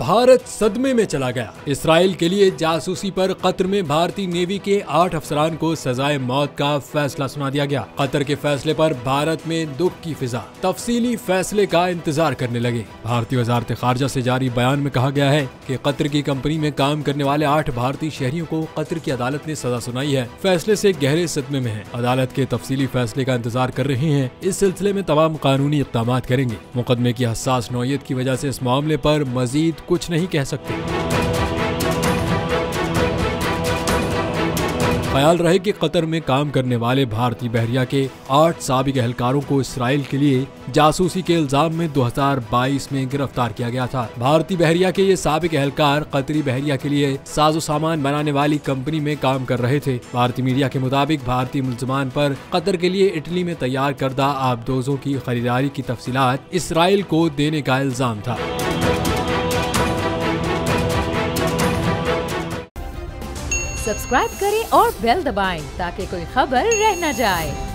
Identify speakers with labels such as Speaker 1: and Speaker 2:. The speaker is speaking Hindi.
Speaker 1: भारत सदमे में चला गया। इसराइल के लिए जासूसी पर कतर में भारतीय नेवी के 8 अफसरान को सजाए मौत का फैसला सुना दिया गया। कतर के फैसले पर भारत में दुख की फिजा, तफसीली फैसले का इंतजार करने लगे। भारतीय वजारत खारजा से जारी बयान में कहा गया है कि कतर की कंपनी में काम करने वाले 8 भारतीय शहरियों को कतर की अदालत ने सजा सुनाई है। फैसले से गहरे सदमे में है। अदालत के तफसीली फैसले का इंतजार कर रहे हैं। इस सिलसिले में तमाम कानूनी इक़दामात करेंगे। मुकदमे की हसास नौयत की वजह से इस मामले पर मजीद कुछ नहीं कह सकते। ख्याल रहे कि कतर में काम करने वाले भारतीय बहरिया के 8 साबिक एहलकारों को इसराइल के लिए जासूसी के इल्जाम में 2022 में गिरफ्तार किया गया था। भारतीय बहरिया के ये साबिक एहलकार कतरी बहरिया के लिए साजो सामान बनाने वाली कंपनी में काम कर रहे थे। भारतीय मीडिया के मुताबिक भारतीय मुल्ज़मान पर कतर के लिए इटली में तैयार करदा आबदोजों की खरीदारी की तफसीलात इसराइल को देने का इल्जाम था।
Speaker 2: सब्सक्राइब करें और बेल दबाएं ताकि कोई खबर रह न जाए।